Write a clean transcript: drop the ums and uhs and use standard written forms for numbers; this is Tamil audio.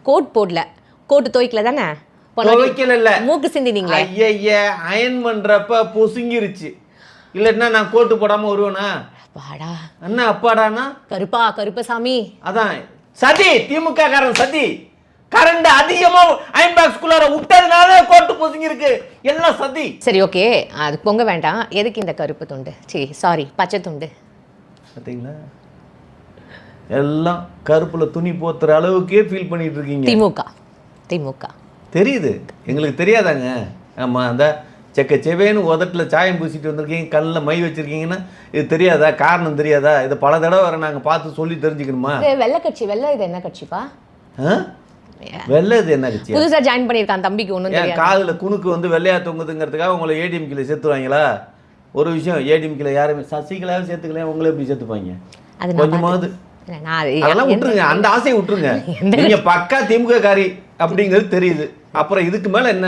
கோட் போடல, கோட் துவைக்கல தானே? துவைக்கல இல்ல, மூக்கு சிந்தினீங்களே. ஐய அயன் பண்றப்ப பொசுங்கிருச்சு. இல்லன்னா நான் கோட்டு போடாம வருவேனா? அப்பாடா. என்ன அப்பாடானா? கருப்பசாமி. அதான் சதி, திமுக காரன் சதி. கரண்ட் அதிகமா அயன் பாக்ஸ்குள்ளார விட்டதுனால கோட்டு பொசுங்கி இருக்கு, எல்லாம் சதி. சரி ஓகே, அது பொங்க வேண்டாம். எதுக்கு இந்த கருப்பு துண்டு? சரி சாரி, பச்சை துண்டு. பார்த்தீங்களா, எல்லாம் கருப்புல துணி போத்துற அளவுக்கே ஃபீல் பண்ணிட்டு இருக்கீங்க. திமுக தெரியுது, எங்களுக்கு தெரியாதாங்க? ஆமா, அந்த செவேன்னு உதட்டில் சாயம் பூசிட்டு வந்திருக்கீங்க, கண்ணில் மை வச்சிருக்கீங்கன்னா இது தெரியாதா? காரணம் தெரியாதா? இதை பல தடவை வர நாங்கள் பார்த்து சொல்லி தெரிஞ்சுக்கணுமா? வெள்ளை கட்சி. வெள்ளை இது என்ன கட்சிப்பா? வெள்ளை இது என்ன கட்சி? புதுசா ஜாயின் பண்ணியிருக்கான் தம்பிக்கு ஒன்றும் தெரியாது. காதுல குணுக்கு வந்து வெள்ளையா தொங்குதுங்கிறதுக்காக உங்களை ஏடிஎம்கில சேர்த்துவாங்களா? ஒரு விஷயம், ஏடிஎம்கில யாருமே சசிகலாவே சேர்த்துக்கல, உங்களை எப்படி சேர்த்துப்பாங்க? கொஞ்சமாவது அதெல்லாம் விட்டுருங்க, அந்த ஆசையை விட்டுருங்க. நீங்க பக்கா திமுக காரி அப்படிங்கிறது தெரியுது. அப்புறம் இதுக்கு மேல என்ன?